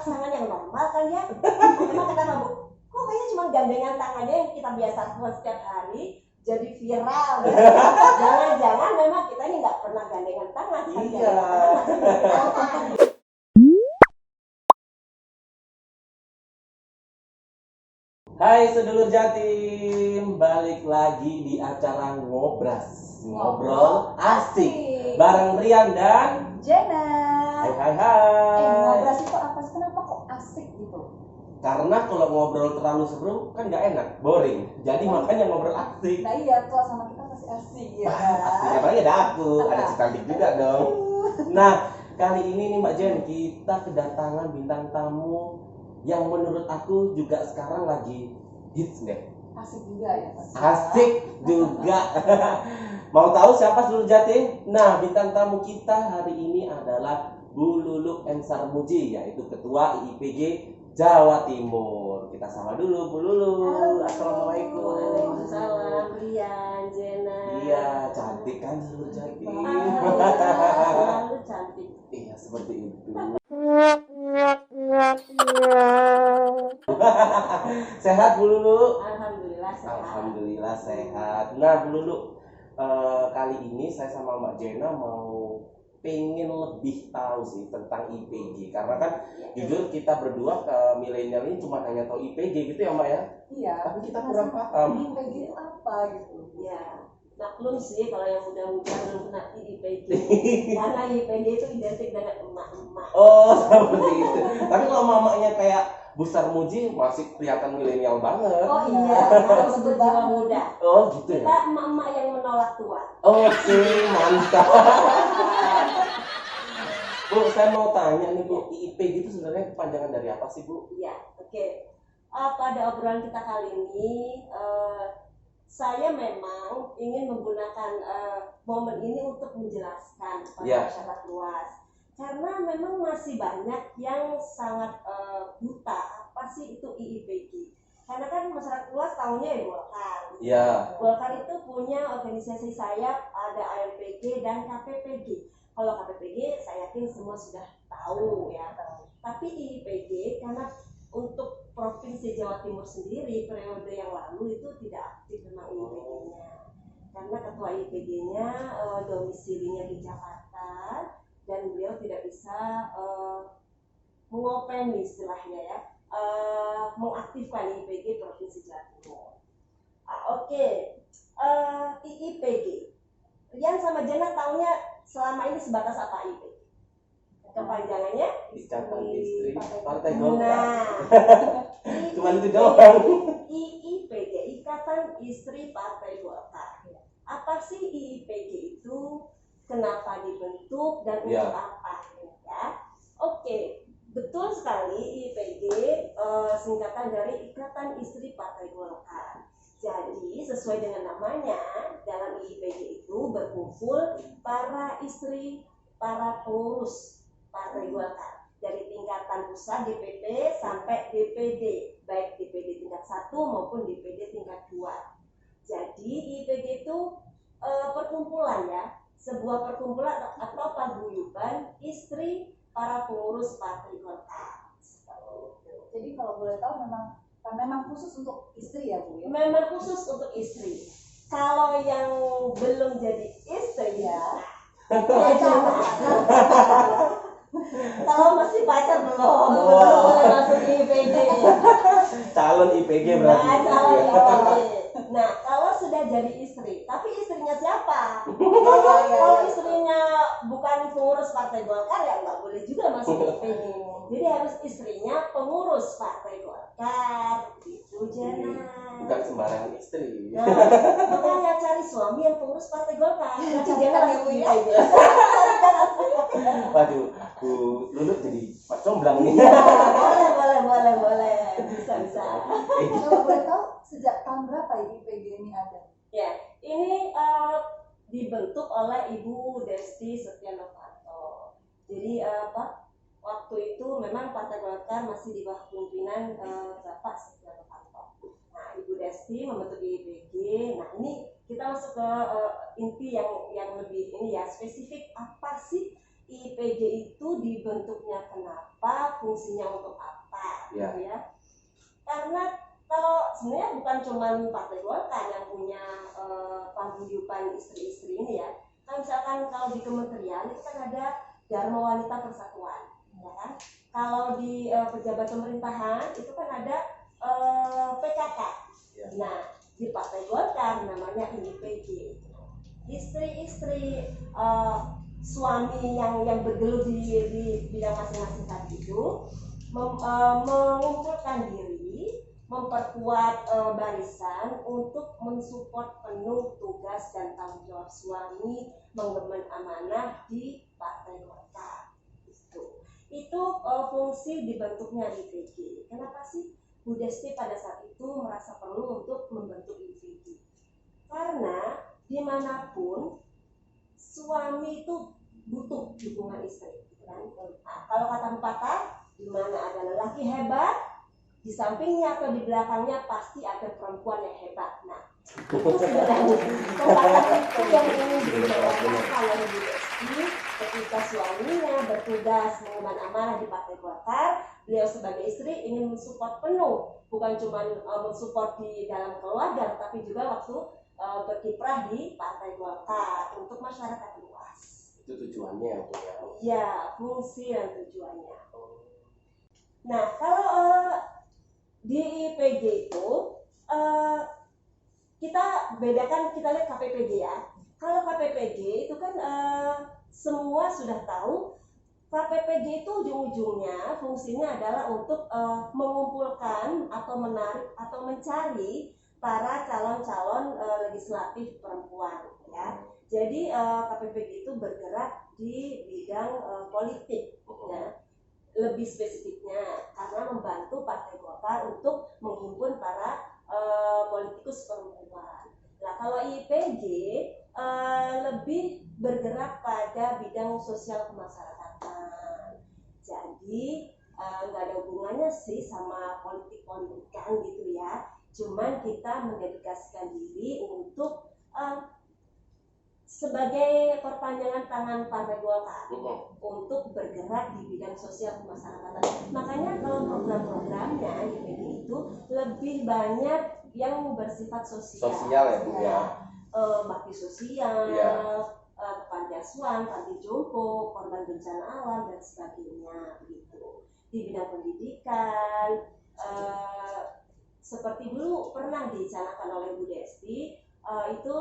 pasangan yang normal kan ya? Memang kenapa Bu? Kok kayaknya cuma gandengan tangannya yang kita biasa buat setiap hari jadi viral gitu. Jangan-jangan memang kita ini nggak pernah gandengan tangan. Iya. Hai sedulur Jatim, balik lagi di acara Ngobras, ngobrol asik bareng Rian dan Jenna. Hai. Ngobras itu apa sih? Kenapa kok asik gitu? Karena kalau ngobrol terlalu seru kan nggak enak, boring. Jadi makanya ngobrol asik. Nah iya, kalau sama kita pasti asik ya. Asik apalagi ada aku, ada si cantik juga dong. Nah kali ini nih Mbak Jen, kita kedatangan bintang tamu yang menurut aku juga sekarang lagi hits deh. Asik juga ya pasti. Asik juga. Mau tahu siapa sedulur Jatim? Nah, bintang tamu kita hari ini adalah Bu Lulu M. Sarmuji, yaitu Ketua IIPG Jawa Timur. Kita sapa dulu Bu Lulu. Assalamualaikum. Waalaikumsalam, Rian, Jenna. Iya, cantik kan sedulur Jatim. Selalu cantik. Iya, seperti itu. Sehat Bu Lulu? Alhamdulillah sehat. Alhamdulillah sehat. Nah Bu Lulu, kali ini saya sama Mbak Jenna mau pengen lebih tahu sih tentang IPG, karena kan jujur kita berdua ke milenial ini cuma hanya tahu IPG gitu ya Mbak ya. Iya. Tapi kita kurang paham. IPG itu apa gitu? Ya, maklum sih kalau yang muda-muda belum kena IPG. Karena IPG itu identik dengan emak-emak. Oh seperti itu. Tapi kalau mamanya kayak Bu Sarmuji masih kelihatan milenial banget. Oh iya, harus berjiwa muda. Oh gitu ya. Kita emak-emak yang menolak tua. Oke, mantap. Bu, saya mau tanya nih Bu, IIPG itu sebenarnya kepanjangan dari apa sih Bu? Iya, oke. Pada obrolan kita kali ini, saya memang ingin menggunakan momen ini untuk menjelaskan kepada masyarakat luas. Karena memang masih banyak yang sangat buta apa sih itu IIPG. Karena kan masyarakat luas tahunya ya Golkar. Iya. Golkar itu punya organisasi sayap, ada ALPG dan KPPG. Kalau KPPG saya yakin semua sudah tahu ya. Tapi IIPG karena untuk Provinsi Jawa Timur sendiri periode yang lalu itu tidak aktif memang IIPG-nya. Karena ketua IIPG-nya domisilinya di Jakarta dan beliau tidak bisa mengopen istilahnya ya, mengaktifkan IIPG Provinsi Jawa Timur. IIPG. Rian sama Jenna taunya selama ini sebatas apa IIPG? Kepanjangannya Ikatan Istri Partai Golkar. Nah, Cuma itu doang. IIPG, Ikatan Istri Partai Golkar. Apa sih IIPG itu? Kenapa dibentuk dan untuk apa? Ya. Oke, betul sekali IIPG singkatan dari Ikatan Istri Partai Golkar. Jadi sesuai dengan namanya, dalam IIPG itu berkumpul para istri, para pengurus Partai Golkar dari tingkatan pusat DPP sampai DPD, baik DPD tingkat 1 maupun DPD tingkat 2. Jadi IIPG itu perkumpulan ya, sebuah perkumpulan atau paguyuban istri para pengurus Partai Golkar. Jadi kalau boleh tahu memang khusus untuk istri ya Bu ya? Memang khusus untuk istri. Kalau yang belum jadi istri ya, kalau masih pacar belum boleh masuk IPG. Calon IPG berarti. Calon IPG. Nah, kalau sudah jadi istri, tapi istrinya siapa? Kalau istrinya bukan pengurus Partai Golkar ya nggak boleh juga masuk IPG. Jadi harus istrinya pengurus Partai Golkar. Itu Jenna. Bukan sembarangan istri. Nah, makanya cari suami yang pengurus Partai Golkar. Nanti Jenna masuk IPG. Waduh, Bu Lulu jadi pacomblang nih. Boleh. Bisa. Kalau boleh tahu sejak tahun berapa IIPG ini ada? Ya, ini dibentuk oleh Ibu Desti Setia Novanto. Jadi waktu itu memang Partai Golkar masih di bawah kepemimpinan Bapak Setia Novanto. Nah, Ibu Desti membentuk IIPG. Nah, ini kita masuk ke inti yang lebih ini ya, spesifik apa sih IPG itu dibentuknya kenapa, fungsinya untuk apa, Ya. gitu ya. Karena kalau sebenarnya bukan cuma Partai Golkar yang punya paguyuban istri-istri ini ya. Kan misalkan kalau di kementerian itu kan ada Dharma Wanita Persatuan, ya kan? Kalau di pejabat pemerintahan itu kan ada PKK. Ya. Nah, di Partai Golkar namanya IPG. Istri-istri suami yang bergelut di bidang masing-masing tadi itu mengumpulkan diri, memperkuat barisan untuk mensupport penuh tugas dan tanggung jawab suami mengemban amanah di Partai Golkar. Itu fungsi dibentuknya IPG. Kenapa sih Bu Desti pada saat itu merasa perlu untuk membentuk IPG? Karena dimanapun suami itu butuh dukungan istri, kan? Nah, kalau kata pepatah, di mana ada lelaki hebat, di sampingnya atau di belakangnya pasti ada perempuan yang hebat. Nah, itu sebenarnya pepatah itu yang ingin dilakukan oleh Bu Desti ketika suaminya bertugas mengemban amanah di Partai Golkar. Beliau sebagai istri ingin mensupport penuh, bukan cuma mensupport di dalam keluarga, tapi juga waktu berkiprah di Partai Golkar untuk masyarakat luas. Itu tujuannya ya. Ya, fungsi dan tujuannya. Nah, kalau di IPG itu kita bedakan, kita lihat KPPG ya. Kalau KPPG itu kan semua sudah tahu, KPPG itu ujung-ujungnya fungsinya adalah untuk mengumpulkan atau menarik atau mencari para calon-calon legislatif perempuan, ya. Jadi KPPG itu bergerak di bidang politik, ya. Lebih spesifiknya karena membantu Partai Golkar untuk menghimpun para politikus perempuan. Nah, kalau IPG lebih bergerak pada bidang sosial kemasyarakatan. Jadi nggak ada hubungannya sih sama politik-politikan gitu ya. Cuman kita mendedikasikan diri untuk sebagai perpanjangan tangan Partai Golkar untuk bergerak di bidang sosial kemasyarakatan. Makanya kalau program-programnya IPG itu lebih banyak yang bersifat sosial. Sosial ya Bu ya. Bakti sosial, panti asuhan, panti jompo, korban bencana alam dan sebagainya begitu. Di bidang pendidikan, seperti dulu pernah dicanangkan oleh Bu Desti, itu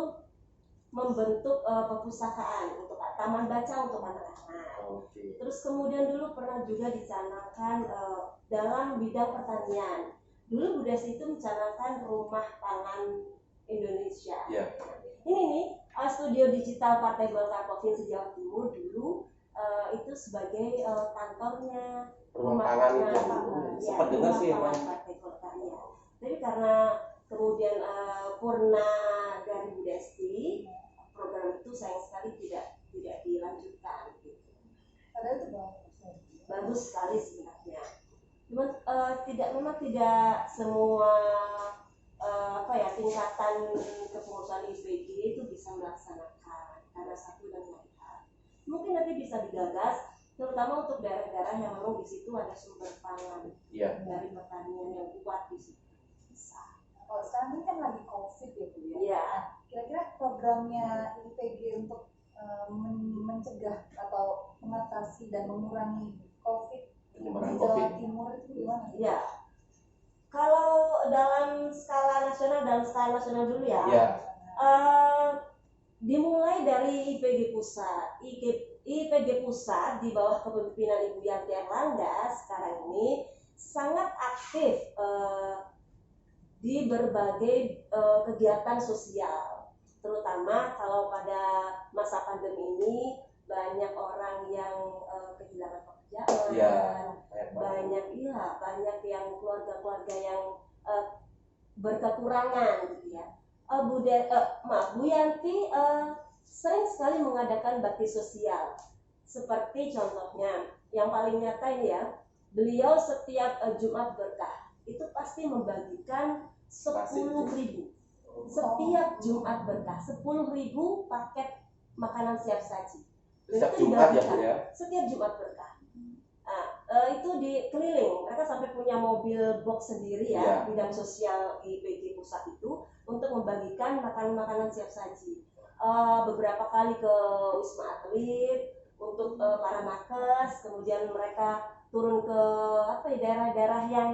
membentuk perpustakaan untuk taman baca untuk anak-anak. Terus kemudian dulu pernah juga dicanangkan dalam bidang pertanian. Dulu Bu Desti itu mencanangkan rumah pangan Indonesia. Ini nih studio digital Partai Golkar Provinsi Jawa Timur dulu itu sebagai kantornya rumah pangan itu. Sempat dengar sih ya, Partai Golkar ya. Jadi karena kemudian purna dari Bu Desti, program itu sayang sekali tidak dilanjutkan gitu. Padahal itu bagus sekali sebenarnya. Cuman memang tidak semua tingkatan kepengurusan IPG itu bisa melaksanakan karena satu dan lain hal. Mungkin nanti bisa digagas, terutama untuk daerah-daerah yang memang di situ ada sumber pangan dari pertanian yang kuat di situ. Bisa. Kalau sekarang ini kan lagi COVID ya Bu ya. Iya. Kira-kira programnya IPG untuk mencegah atau mengatasi dan mengurangi COVID di Jawa Timur itu gimana? Iya. Kalau dalam skala nasional dulu ya. Dimulai dari IPG pusat. IPG pusat di bawah kepemimpinan Ibu Yanti Erlangga sekarang ini sangat aktif di berbagai kegiatan sosial, terutama kalau pada masa pandemi ini banyak orang yang kehilangan pekerjaan, banyak yang keluarga-keluarga yang berkekurangan gitu ya. Bu Yanti sering sekali mengadakan bakti sosial, seperti contohnya yang paling nyata ini ya, beliau setiap Jumat Berkah itu pasti membagikan 10.000 setiap Jumat Berkah, 10.000 paket makanan siap saji Setiap Itu Jumat ya Bu dibagikan. ya. Setiap Jumat berkah. Nah, itu di keliling, mereka sampai punya mobil box sendiri ya, Iya. bidang sosial IPG pusat itu untuk membagikan makanan-makanan siap saji. Beberapa kali ke Wisma Atlet untuk para nakes, kemudian mereka turun ke daerah-daerah yang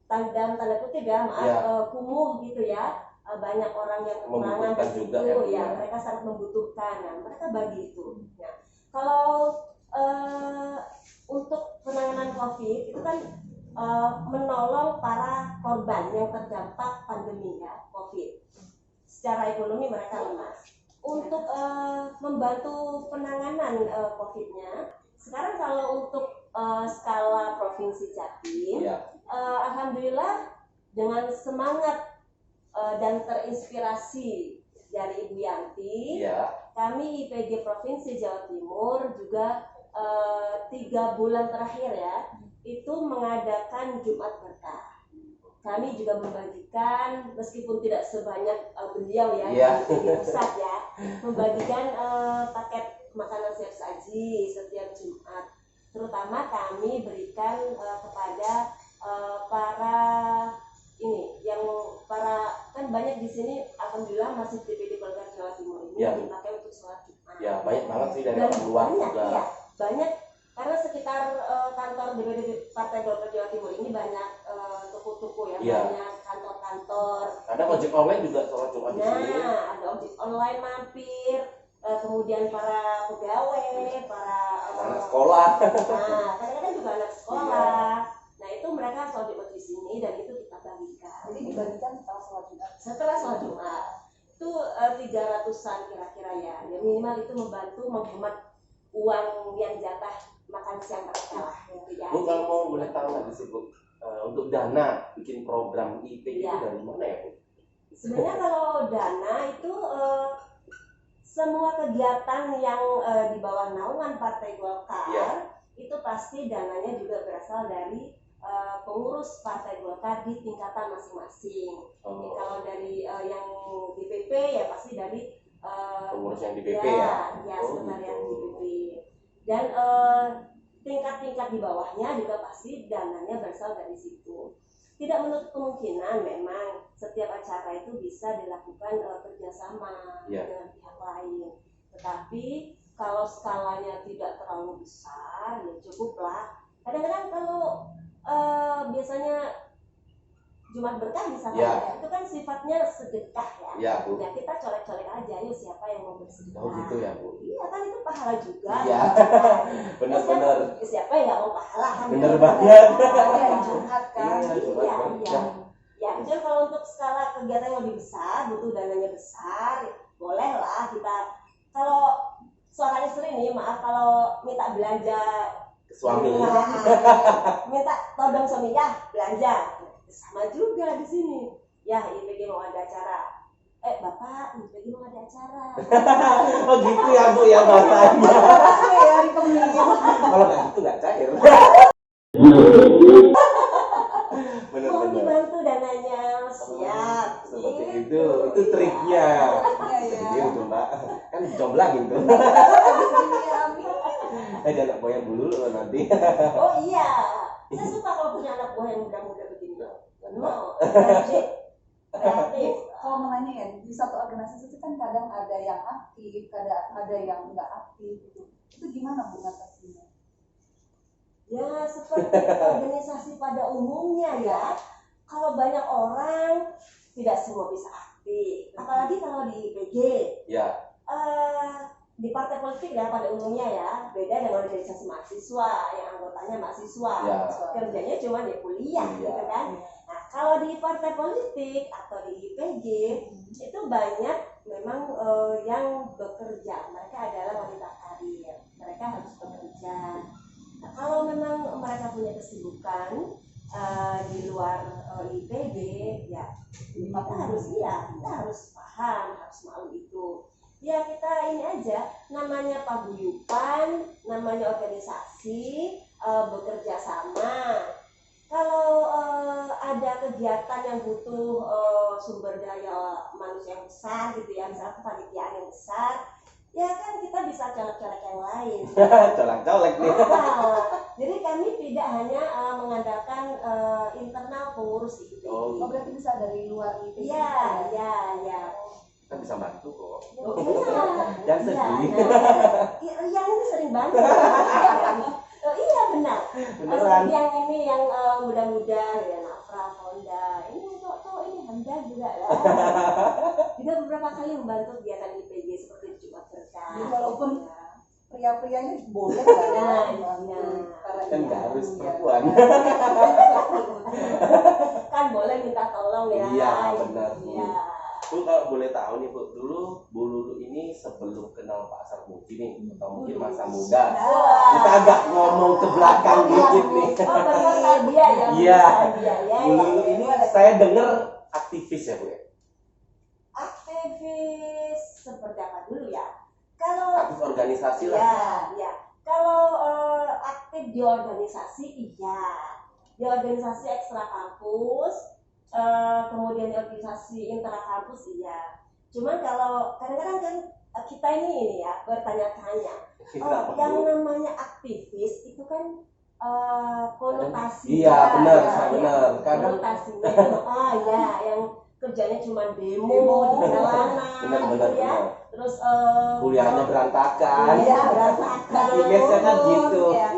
dalam tanda kutip ya, maaf, Iya. kumuh gitu ya. Banyak orang yang kekurangan Membutuhkan di situ, juga ya, Bu, ya, ya. mereka sangat membutuhkan. Nah, mereka bagi itu. Nah, kalau untuk penanganan COVID itu kan menolong para korban yang terdampak pandemi ya COVID. Secara ekonomi mereka lemah. Untuk membantu penanganan COVID-nya, sekarang kalau untuk skala provinsi Jatim, Iya. alhamdulillah dengan semangat dan terinspirasi dari Ibu Yanti, Iya. kami IPG Provinsi Jawa Timur juga 3 bulan terakhir ya itu mengadakan Jumat Berkah. Kami juga membagikan, meskipun tidak sebanyak beliau ya Iya. di pusat ya, membagikan paket makanan siap saji setiap Jumat. Terutama kami berikan kepada para kan banyak di sini alhamdulillah masih DPD Golkar Jawa Timur ini Ya. dipakai untuk sholat Jumat. Ya, banyak banget sih dari Dan orang luar banyak, juga. iya, banyak karena sekitar kantor DPD Partai Golkar Jawa Timur ini banyak toko-toko ya, Iya. banyak kantor-kantor. Ada ojek online juga sholat Jumat di sini. Nah, ada ojek online mampir, kemudian para pegawai, para Anak sekolah. nah, kadang-kadang juga anak sekolah. Nah, itu mereka sholat Jumat di sini dan itu kita bagikan. Jadi dibagikan setelah sholat Jumat. Setelah sholat Jumat itu 300-an kira-kira ya. Ya minimal itu membantu menghemat uang yang jatah makan siang mereka lah. Gitu ya. Bu, kalau mau boleh tahu lagi sih Bu, untuk dana bikin program IPG itu Iya. dari mana ya Bu? Sebenarnya kalau dana itu semua kegiatan yang di bawah naungan Partai Golkar Iya. itu pasti dananya juga berasal dari pengurus Partai Golkar di tingkatan masing-masing. Oh, Kalau dari yang DPP ya pasti dari pengurus yang di PP ya? ya Oh, sekretariat gitu. DPP. Dan tingkat-tingkat di bawahnya juga pasti dananya berasal dari situ. Tidak menutup kemungkinan memang setiap acara itu bisa dilakukan kerjasama Iya. dengan pihak lain. Tetapi kalau skalanya tidak terlalu besar ya cukuplah. Kadang-kadang kalau biasanya Jumat Berkah misalnya Ya. ya, itu kan sifatnya sedekah ya. Iya Bu. Ya kita colek-colek aja, yuk siapa yang mau bersedekah. Oh gitu ya Bu. Iya kan itu pahala juga. Iya. Benar-benar. Siapa yang nggak mau pahala kan? Bener banget. Hari Jumat kan. Iya, Jumat Iya, Berkah. iya. Ya, kecuali kalau untuk skala kegiatan yang lebih besar, butuh dananya besar, ya, bolehlah kita. Kalau suaranya sering nih, maaf kalau minta belanja Suami. minta todong suaminya belanja, sama juga di sini. Ya, IPG mau ada acara. Bapak, IPG mau ada acara. Oh gitu ya Bu ya bahasanya. Ya, hari Kemis. Kalau nggak gitu nggak cair. Mau Bener-bener. dibantu dananya, siap. Seperti Gitu. itu triknya. Iya, ya. Gitu Mbak. Kan jomblangin tuh. Habis ini ya, amin. Ada anak buah yang dulu loh nanti. Oh iya, saya suka kalau punya anak buah yang muda-muda begini. Mbak. No, kreatif. Kreatif. Kalau mau nanya ya, di satu organisasi itu kan kadang ada yang aktif, kadang ada yang nggak aktif gitu. Itu gimana Bu ngatasinya? Ya seperti organisasi pada umumnya ya. Kalau banyak orang tidak semua bisa aktif. Apalagi kalau di IPG. Ya. Di partai politik ya pada umumnya ya beda dengan organisasi mahasiswa yang anggotanya mahasiswa. Ya. Kerjanya cuma di kuliah Iya. gitu kan. Nah kalau di partai politik atau di IPG itu banyak memang yang bekerja. Mereka adalah wanita karir. Mereka harus bekerja. Nah, kalau memang mereka punya kesibukan di luar IPG, ya kita harus paham, harus mau itu. Ya kita ini aja, namanya paguyuban, namanya organisasi, bekerja sama. Kalau ada kegiatan yang butuh sumber daya manusia yang besar gitu ya, misalnya kepanitiaan yang besar, ya kan kita bisa colek-colek yang lain. Colek-colek nih. Jadi kami tidak hanya mengandalkan internal pengurus IPG. Oh, berarti bisa dari luar IPG. Iya, iya, iya. Kita bisa bantu kok. Oh, iya. Jangan Iya, sedih. nah, yang ini sering banget. Oh, iya benar. Beneran. Yang ini yang muda-muda ya, Nafra, Fonda, ini cowok-cowok ini Hamda juga lah. Juga beberapa kali membantu kegiatan IPG seperti Jumat Berkah. Jadi walaupun ya. pria-prianya boleh lah ya, Nah, para Kan iya. nggak harus Iya. perempuan. Kan boleh minta tolong ya. Iya, benar, Bu. Iya. Bu, kalau boleh tahu nih Bu, dulu Bu Lulu ini sebelum kenal Pak Sarmuji nih, atau mungkin masa muda, Wah. kita agak ngomong ke belakang dikit nih. Oh, benar dia ya. Iya. Dia ya. Bu Lulu ini saya dengar aktivis ya Bu ya? Aktivis seperti apa dulu ya? Kalau Aktif organisasi lah. ya, ya. Kalau aktif di organisasi, iya. Di organisasi ekstra kampus, kemudian di organisasi intra kampus, iya. Cuman kalau kadang-kadang kan kita ini ya bertanya-tanya, Kenapa, yang Bu? namanya aktivis itu kan konotasi. Iya, benar, ya, benar. Kadang konotasinya itu, ya, yang kerjanya cuma demo di jalanan, benar-benar gitu ya. benar. Terus Kuliahnya berantakan. iya, berantakan. Image-nya kan gitu. Iya,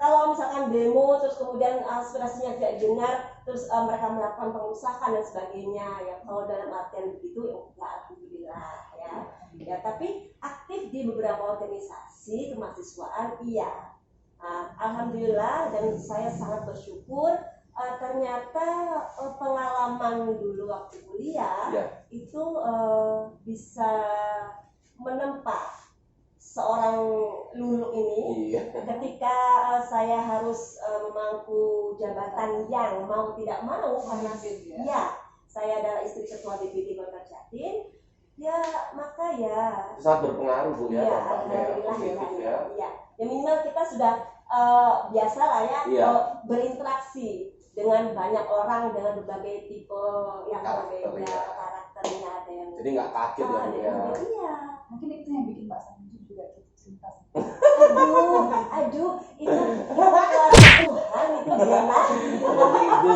kalau misalkan demo terus kemudian aspirasinya tidak didengar, terus mereka melakukan pengusahaan dan sebagainya. Ya kalau dalam artian begitu ya enggak, alhamdulillah ya. Ya, tapi aktif di beberapa organisasi kemahasiswaan iya. Alhamdulillah dan saya sangat bersyukur ternyata pengalaman dulu waktu kuliah Ya. itu bisa menempa seorang Lulu ini Iya. ketika saya harus memangku jabatan yang mau tidak mau karena ya saya adalah istri ketua DPD Kota Jatim ya maka ya Itu sangat berpengaruh Bu ya, ya dampaknya alhamdulillah positif ya. ya minimal kita sudah biasa lah ya Iya. berinteraksi dengan banyak orang dengan berbagai tipe yang Karakter, berbeda ya. karakternya ada yang Jadi nggak kaget ya Bu ya. iya. Mungkin itu yang bikin Pak Sanju juga gitu cinta. Aduh, itu kuasa Tuhan itu gimana? Seperti itu.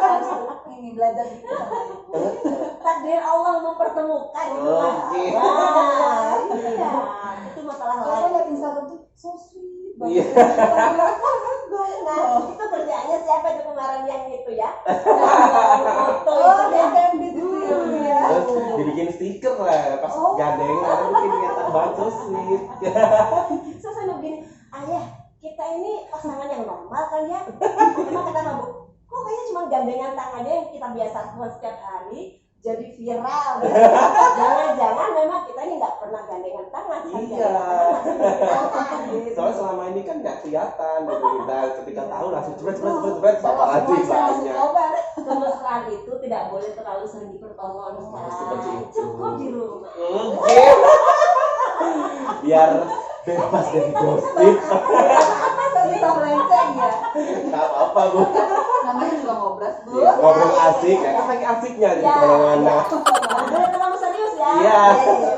Harus ini belajar gitu sama ibu. Takdir Allah mempertemukan itu mah. Oke. Wah, iya. Itu masalah Kalau lain. lihat Instagram tuh so sweet Iya. banget. Nah, itu kerjaannya siapa itu kemarin yang itu ya? Foto Oh, itu ya. dia gitu ya. Terus dibikin stiker lah pas Oh. gandengan mungkin kata banget so sweet. Saya sambil begini, ayah, kita ini pasangan yang normal kan ya? Emang kenapa Bu? Kok kayaknya cuma gandengan tangannya yang kita biasa lakukan setiap hari jadi viral gitu. Jangan-jangan memang kita ini nggak pernah gandengan tangan kan? Iya. Gitu. Soalnya selama ini kan nggak kelihatan gitu kita ketika tahu langsung cepet paparazzi banyak. Kemesraan itu tidak boleh terlalu sering dipertontonkan. Seperti itu. Cukup di rumah. Oke. Biar bebas dari gosip. Bisa melenceng ya. Nggak apa-apa Bu. Namanya juga ngobras Bu. Iya, ngobrol asik ya kan lagi asiknya di Ya, kemana-mana. Boleh terlalu serius ya. Iya.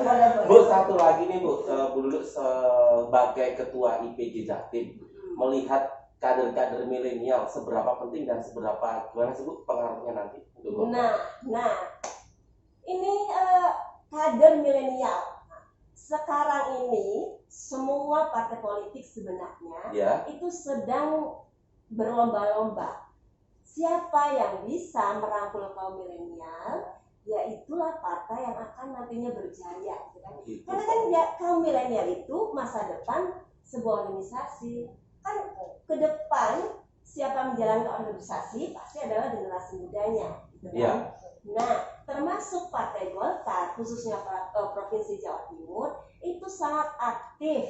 Boleh, Bu, boleh. satu lagi nih Bu, Bu Lulu sebagai ketua IPG Jatim melihat kader-kader milenial seberapa penting dan seberapa gimana sih Bu pengaruhnya nanti untuk Golkar? Nah, ini kader milenial. Sekarang ini semua partai politik sebenarnya Ya, itu sedang berlomba-lomba. Siapa yang bisa merangkul kaum milenial, ya itulah partai yang akan nantinya berjaya. Gitu kan? gitu. Karena kan ya, kaum milenial itu masa depan sebuah organisasi. Kan ke depan siapa menjalankan organisasi pasti adalah generasi mudanya. Gitu kan? Iya. Nah, termasuk Partai Golkar, khususnya Provinsi Jawa Timur, itu sangat aktif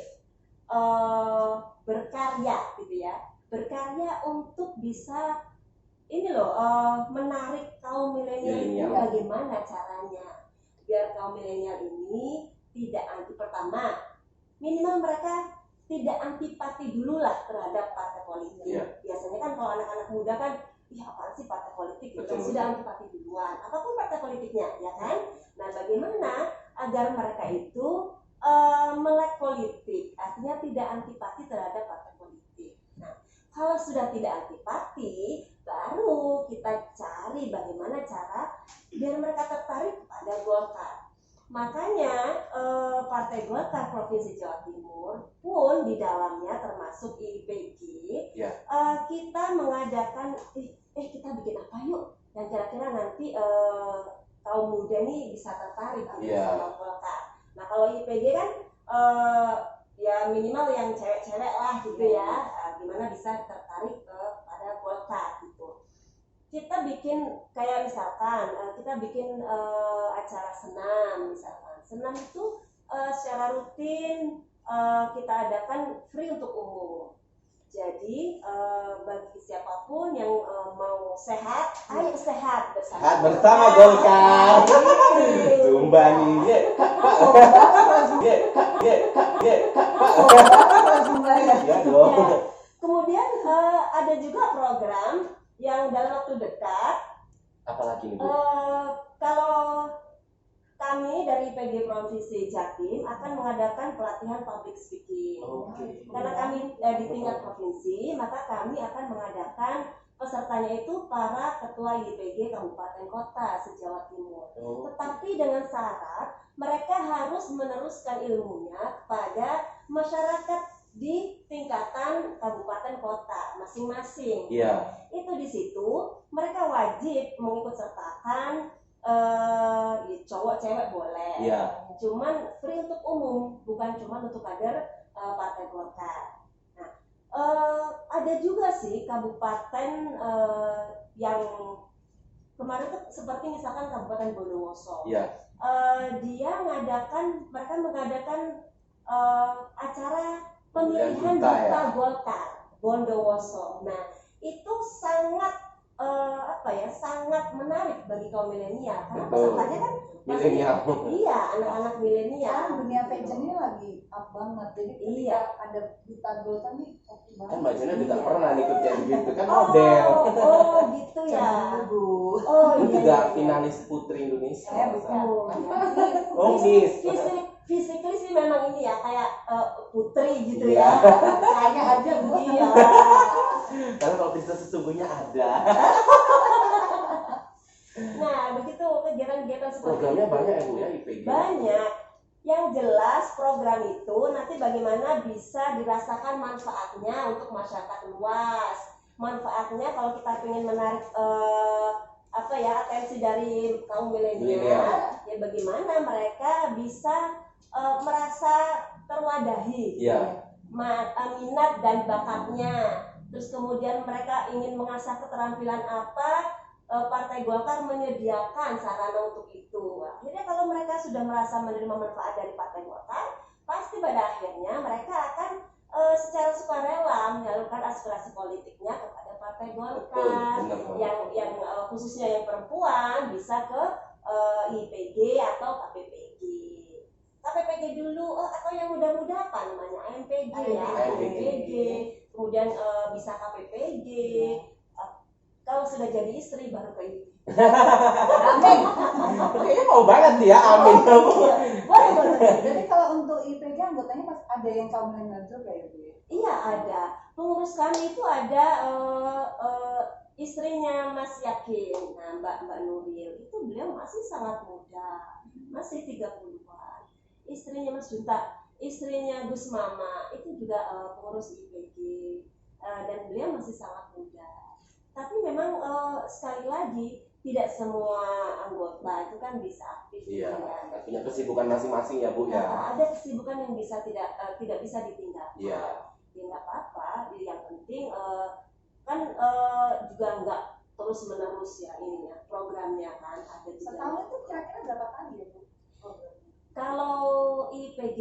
berkarya, gitu ya, berkarya untuk bisa ini loh menarik kaum milenial itu Milenial. bagaimana caranya biar kaum milenial ini tidak anti pertama, minimal mereka tidak antipati dulu lah terhadap partai politik. Iya. Biasanya kan kalau anak-anak muda kan ih apaan sih partai politik gitu. Betul, Sudah antipati duluan apapun partai politiknya ya kan. Nah bagaimana agar mereka itu sudah tidak antipati, baru kita cari bagaimana cara biar mereka tertarik kepada Golkar. Makanya Partai Golkar Provinsi Jawa Timur pun di dalamnya termasuk IPG, kita mengadakan kita bikin apa yuk yang kira-kira nanti kaum muda nih bisa tertarik gitu sama Golkar. Nah kalau IPG kan ya minimal yang cewek-cewek lah gitu ya, gimana bisa tertarik kepada Golkar gitu. Kita bikin kayak misalkan kita bikin acara senam misalkan. Senam itu secara rutin kita adakan free untuk umum. Jadi bagi siapapun yang mau sehat, ayo sehat bersama. Sehat bersama Golkar. Zumba nih. Ya dong. Kemudian ada juga program yang dalam waktu dekat. Apalagi nih Bu? Kalau kami dari PG Provinsi Jatim akan mengadakan pelatihan public speaking. Karena kami di tingkat provinsi, maka kami akan mengadakan pesertanya itu para ketua IPG kabupaten kota se-Jawa Timur. Tetapi dengan syarat mereka harus meneruskan ilmunya kepada masyarakat di tingkatan kabupaten kota masing-masing. Itu di situ mereka wajib mengikut sertakan cowok cewek boleh. Cuman free untuk umum, bukan cuma untuk kader Partai Golkar. Nah, ada juga sih kabupaten yang kemarin tuh seperti misalkan Kabupaten Bondowoso. Dia mereka mengadakan acara pemilihan duta Golkar Bondowoso. Nah, itu sangat sangat menarik bagi kaum milenial karena pesertanya kan milenial. Iya, anak-anak milenial. Dunia fashion ini lagi up banget. Jadi ketika ada duta Golkar nih oke banget. Kan Mbak Jana juga pernah ikut kayak gitu kan model. Gitu ya. Itu juga finalis Putri Indonesia. Physically sih memang ini ya kayak putri gitu ya. Kayaknya aja Bu. Iya. Karena kalau bisa sesungguhnya ada. Nah, begitu kegiatan-kegiatan seperti programnya itu. banyak ya Bu ya IPG. Banyak. Yang jelas program itu nanti bagaimana bisa dirasakan manfaatnya untuk masyarakat luas. Manfaatnya kalau kita ingin menarik atensi dari kaum milenial, ya bagaimana mereka bisa merasa terwadahi minat dan bakatnya. Terus kemudian mereka ingin mengasah keterampilan apa, Partai Golkar menyediakan sarana untuk itu. Akhirnya kalau mereka sudah merasa menerima manfaat dari Partai Golkar, pasti pada akhirnya mereka akan secara sukarela menyalurkan aspirasi politiknya kepada Partai Golkar. Yang khususnya yang perempuan bisa ke IPG atau KPPG. KPPG dulu atau yang muda-muda apa namanya AMPG ya, AMPG. Kemudian bisa KPPG. Kalau sudah jadi istri baru ke IPG. Amin. Kayaknya mau banget ya, amin. Jadi kalau untuk IPG anggotanya pas ada yang kaum milenial juga ya Bu? Iya ada. Pengurus kami itu ada istrinya Mas Yakin, nah Mbak Nuril itu beliau masih sangat muda, masih 30-an. Istrinya Mas Junta, istrinya Gus Mama itu juga pengurus IPG dan beliau masih sangat muda. Tapi memang sekali lagi tidak semua anggota itu kan bisa aktif. Punya kesibukan masing-masing ya Bu ya. Ada kesibukan yang bisa tidak bisa ditinggalkan. Ya nggak apa-apa. Yang penting kan juga nggak terus menerus ya ininya programnya kan ada juga. Setahun itu kira-kira berapa kali ya Bu? Kalau IPG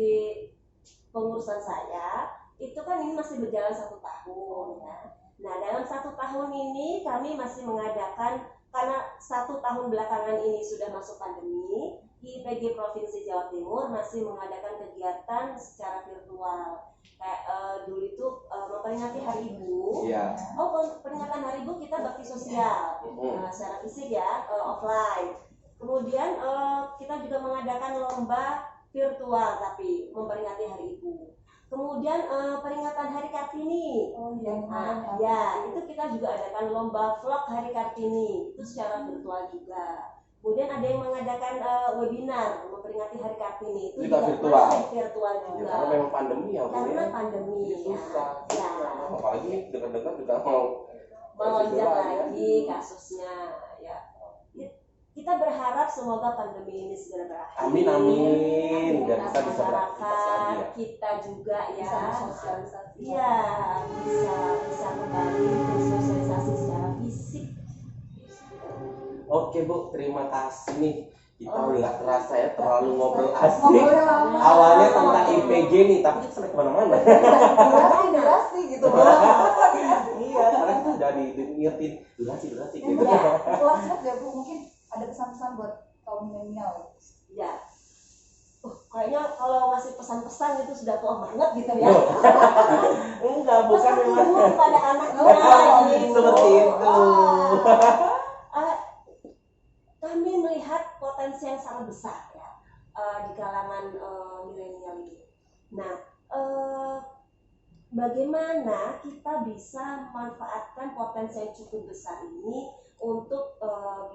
pengurusan saya itu kan ini masih berjalan 1 tahun ya. Nah dalam 1 tahun ini kami masih mengadakan, karena 1 tahun belakangan ini sudah masuk pandemi, IPG Provinsi Jawa Timur masih mengadakan kegiatan secara virtual. Kayak dulu itu memperingati Hari Ibu. Peringatan Hari Ibu kita bakti sosial secara fisik ya, offline. Kemudian kita juga mengadakan lomba virtual tapi memperingati Hari Ibu. Kemudian peringatan Hari Kartini. Oh iya, Nah, ya, itu kita juga adakan lomba vlog Hari Kartini, itu secara virtual juga. Kemudian ada yang mengadakan webinar memperingati Hari Kartini, itu Juga virtual. masih virtual Ya, juga. karena memang pandemi ya, Bu. Karena Ya. pandemi Jadi susah. ya. Apalagi dekat-dekat juga mau Melonjak lagi. lagi kasusnya ya. Kita berharap semoga pandemi ini segera berakhir. Amin, amin. Biar kita bisa beraktivitas lagi masyarakat, ya. kita juga ya. Bisa bersosialisasi. Iya, bisa kembali bersosialisasi secara fisik. Oke Bu, terima kasih nih. Kita Oh. nggak terasa ya terlalu ngobrol asik. Ngobrolnya lama. Awalnya tentang IPG nih, tapi kita sampai kemana-mana. durasi gitu. Iya, karena kita udah diingetin durasi gitu. Last word ya Bu, mungkin ada pesan-pesan buat kaum milenial. Ya. Kayaknya kalau ngasih pesan-pesan itu sudah tua banget gitu ya. Enggak, bukan Pesan memang. ibu kepada anaknya gitu. Seperti itu. Kami melihat potensi yang sangat besar ya di kalangan milenial ini. Nah, bagaimana kita bisa memanfaatkan potensi yang cukup besar ini untuk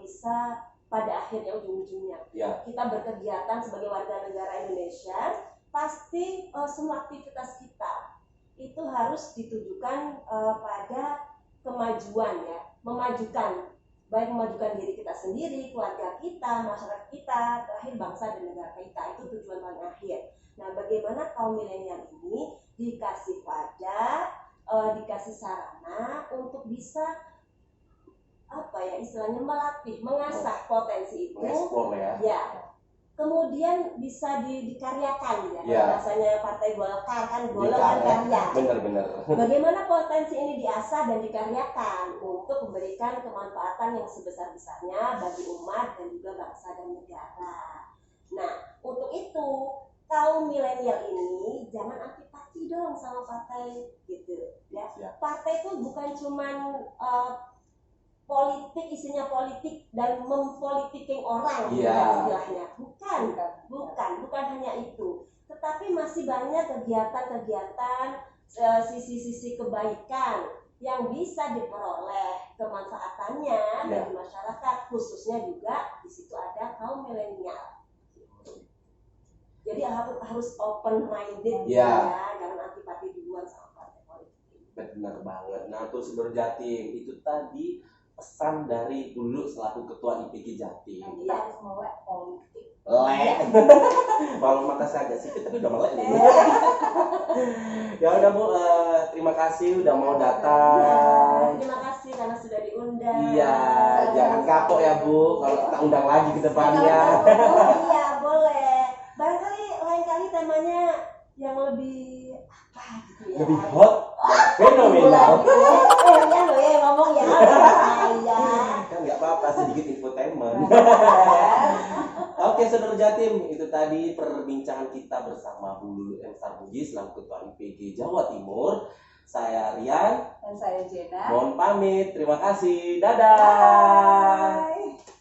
bisa pada akhirnya ujung-ujungnya Ya. kita berkegiatan sebagai warga negara Indonesia, pasti semua aktivitas kita itu harus ditujukan pada kemajuan ya, memajukan, baik memajukan diri kita sendiri, keluarga kita, masyarakat kita, terakhir bangsa dan negara kita. Itu tujuan paling akhir. Nah, bagaimana kaum milenial ini dikasih wadah, dikasih sarana untuk bisa istilahnya melatih, mengasah potensi itu, Mengeksplor ya. ya. Kemudian bisa dikaryakan ya. Ya. Rasanya Partai Golkar kan golek kan karya. Bener. Bagaimana potensi ini diasah dan dikaryakan untuk memberikan kemanfaatan yang sebesar-besarnya bagi umat dan juga bangsa dan negara. Nah, untuk itu kaum milenial ini jangan antipati dong sama partai gitu ya. Partai itu bukan cuman politik, isinya politik dan mempolitiking orang istilahnya. Bukan hanya itu. Tetapi masih banyak kegiatan-kegiatan sisi-sisi kebaikan yang bisa diperoleh kemanfaatannya bagi masyarakat, khususnya juga di situ ada kaum milenial. Jadi harus open minded ya, jangan antipati duluan sama partai politik. Benar banget. Nah, terus Jatim itu tadi pesan dari dulu selaku ketua IPG Jatim. Kita harus melek politik. Walau mata saya agak sipit tapi udah melek nih. Ya udah Bu, terima kasih udah mau datang. Terima kasih karena sudah diundang. Iya, jangan kapok ya Bu kalau kita undang lagi ke depannya. Iya, boleh. Barangkali lain kali temanya yang lebih apa gitu ya. Lebih hot, fenomenal. Ya lo ya ngomong ya. Saya. Kan nggak apa-apa, sedikit infotainment. Oke, Saudara Jatim, itu tadi perbincangan kita bersama Bu Lulu M. Sarmuji selaku Ketua IPG Jawa Timur. Saya Rian Dan saya Jena. mohon pamit. Terima kasih. Dadah. Bye.